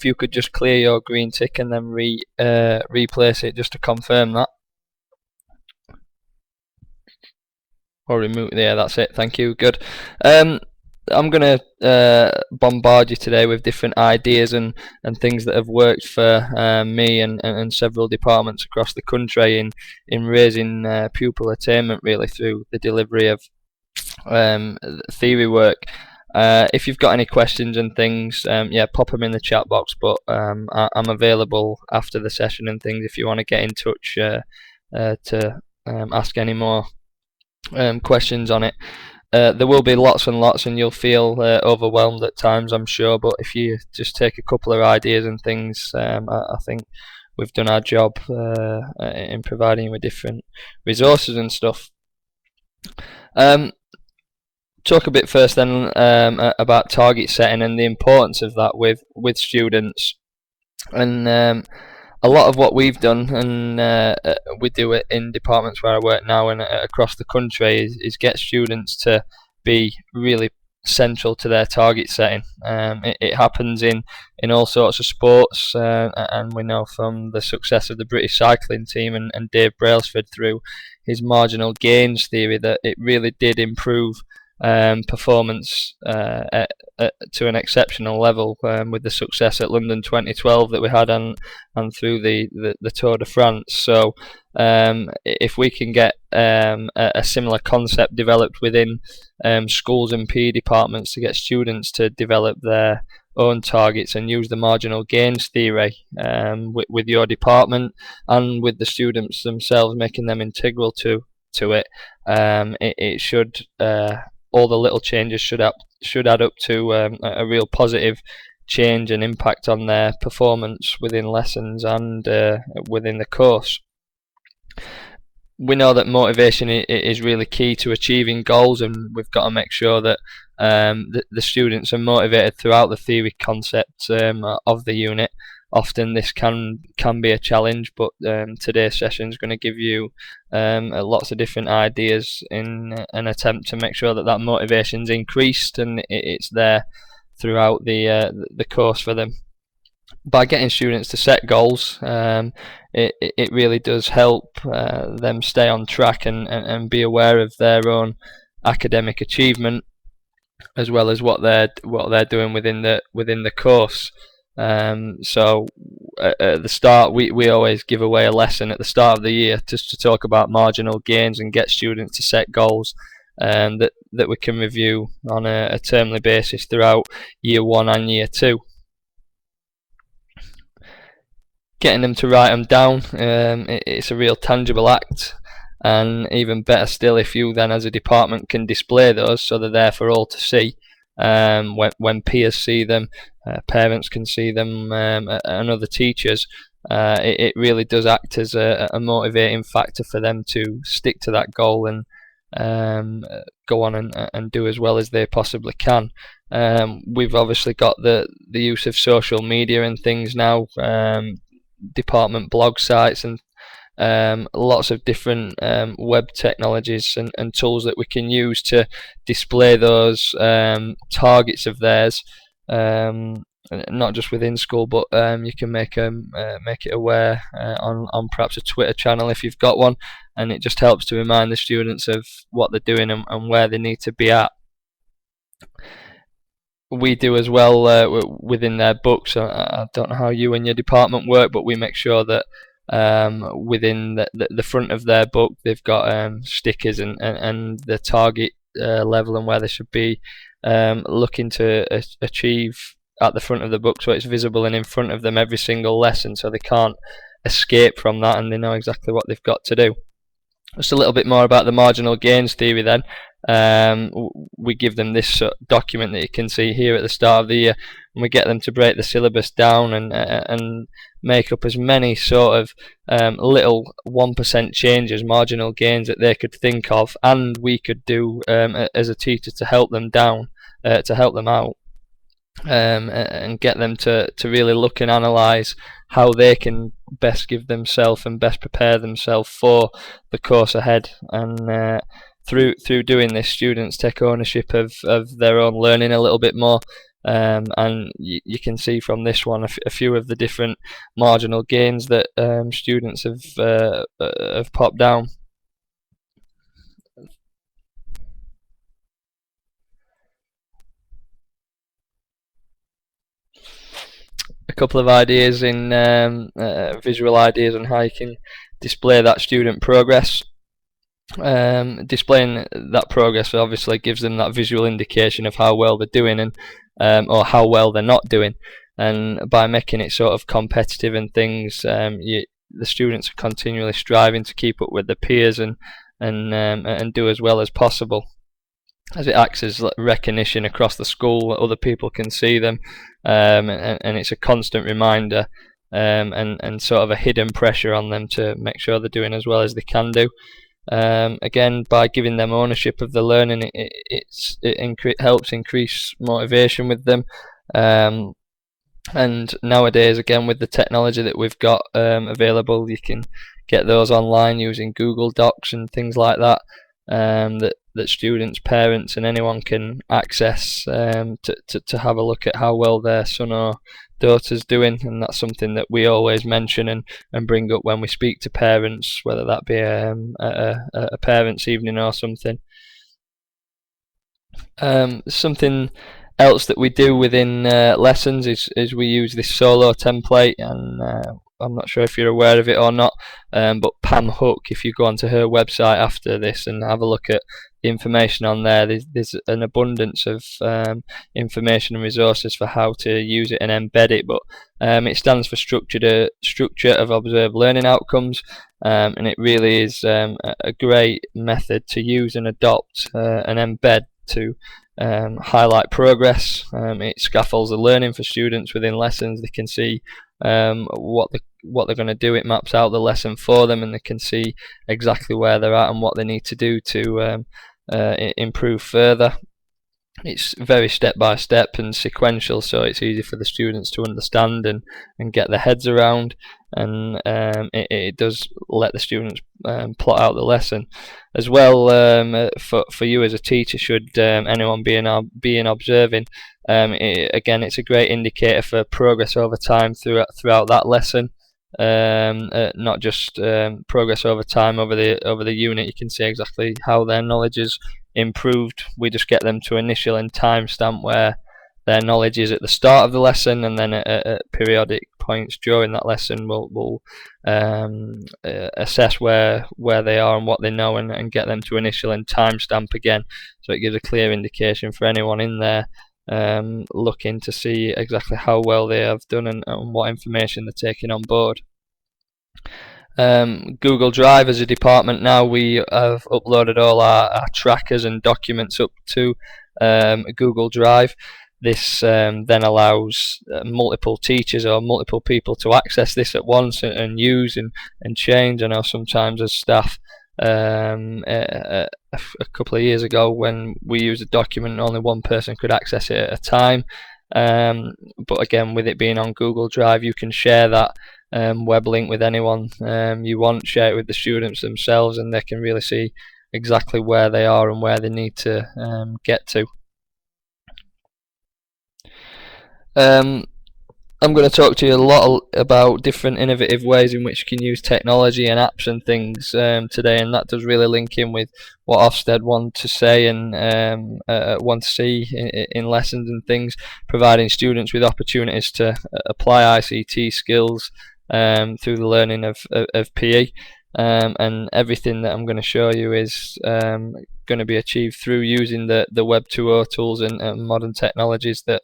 if you could just clear your green tick and then replace it just to confirm that. Or remove, yeah, that's it, thank you, good. I'm going to bombard you today with different ideas and things that have worked for me and several departments across the country in raising pupil attainment, really, through the delivery of theory work. If you've got any questions and things, yeah, pop them in the chat box, but I'm available after the session and things if you want to get in touch to ask any more questions on it. There will be lots and lots, and you'll feel overwhelmed at times, I'm sure, but if you just take a couple of ideas and things, I think we've done our job in providing you with different resources and stuff. Talk a bit first then about target setting and the importance of that with students. And a lot of what we've done, and we do it in departments where I work now and across the country, is get students to be really central to their target setting. It happens in all sorts of sports, and we know from the success of the British cycling team and Dave Brailsford through his marginal gains theory that it really did improve performance to an exceptional level with the success at London 2012 that we had and through the Tour de France. So if we can get a similar concept developed within schools and PE departments to get students to develop their own targets and use the marginal gains theory with your department and with the students themselves, making them integral to it, it should all the little changes should add up to a real positive change and impact on their performance within lessons and within the course. We know that motivation is really key to achieving goals, and we've got to make sure that the students are motivated throughout the theory concepts of the unit. Often this can be a challenge, but today's session is going to give you lots of different ideas in an attempt to make sure that motivation's increased and it's there throughout the course for them. By getting students to set goals, it really does help them stay on track and be aware of their own academic achievement, as well as what they're doing within the course. So at the start, we always give away a lesson at the start of the year just to talk about marginal gains and get students to set goals that we can review on a termly basis throughout year 1 and year 2. Getting them to write them down, it's a real tangible act, and even better still if you then as a department can display those so they're there for all to see. When peers see them, parents can see them, and other teachers, it really does act as a motivating factor for them to stick to that goal and go on and do as well as they possibly can. We've obviously got the use of social media and things now, department blog sites and lots of different web technologies and tools that we can use to display those targets of theirs, not just within school, but you can make it aware on perhaps a Twitter channel if you've got one, and it just helps to remind the students of what they're doing and where they need to be at. We do as well within their books. I don't know how you and your department work, but we make sure that within the front of their book they've got stickers and the target level and where they should be looking to achieve at the front of the book, so it's visible and in front of them every single lesson, so they can't escape from that and they know exactly what they've got to do. Just a little bit more about the marginal gains theory then. We give them this document that you can see here at the start of the year, and we get them to break the syllabus down and make up as many sort of little 1% changes, marginal gains that they could think of, and we could do as a teacher to help them out, and get them to really look and analyse how they can best give themselves and best prepare themselves for the course ahead. And through doing this, students take ownership of their own learning a little bit more, and you can see from this one a few of the different marginal gains that students have popped down. A couple of ideas in visual ideas on how you can display that student progress. Displaying that progress obviously gives them that visual indication of how well they're doing, and or how well they're not doing. And by making it sort of competitive and things, the students are continually striving to keep up with their peers and do as well as possible, as it acts as recognition across the school. Other people can see them, and it's a constant reminder, and sort of a hidden pressure on them to make sure they're doing as well as they can do. Again, by giving them ownership of the learning, it helps increase motivation with them. And nowadays, again, with the technology that we've got available, you can get those online using Google Docs and things like that, that students, parents, and anyone can access, to have a look at how well their son or daughter's doing. And that's something that we always mention and bring up when we speak to parents, whether that be a parents' evening or something. Something else that we do within lessons is we use this solo template, and I'm not sure if you're aware of it or not, but Pam Hook, if you go onto her website after this and have a look at the information on there, there's an abundance of information and resources for how to use it and embed it. But it stands for structure of observed learning outcomes, and it really is a great method to use and adopt and embed to highlight progress. It scaffolds the learning for students within lessons. They can see what they're going to do. It maps out the lesson for them, and they can see exactly where they're at and what they need to do to improve further. It's very step by step and sequential, so it's easy for the students to understand and get their heads around, and it does let the students plot out the lesson as well. For you as a teacher, should anyone be observing, again, it's a great indicator for progress over time throughout that lesson. Not just progress over time over the unit. You can see exactly how their knowledge is improved. We just get them to initial and timestamp where their knowledge is at the start of the lesson, and then at periodic points during that lesson we'll assess where they are and what they know, and get them to initial and timestamp again, so it gives a clear indication for anyone in there looking to see exactly how well they have done and what information they're taking on board. Google Drive as a department now, we have uploaded all our trackers and documents up to Google Drive. This then allows multiple teachers or multiple people to access this at once and use and change. I know sometimes as staff, a couple of years ago when we used a document, only one person could access it at a time. But again, with it being on Google Drive, you can share that web link with anyone you want, share it with the students themselves, and they can really see exactly where they are and where they need to get to. I'm going to talk to you a lot about different innovative ways in which you can use technology and apps and things today, and that does really link in with what Ofsted want to say and want to see in lessons and things, providing students with opportunities to apply ICT skills through the learning of PE. And everything that I'm going to show you is going to be achieved through using the Web 2.0 tools and modern technologies that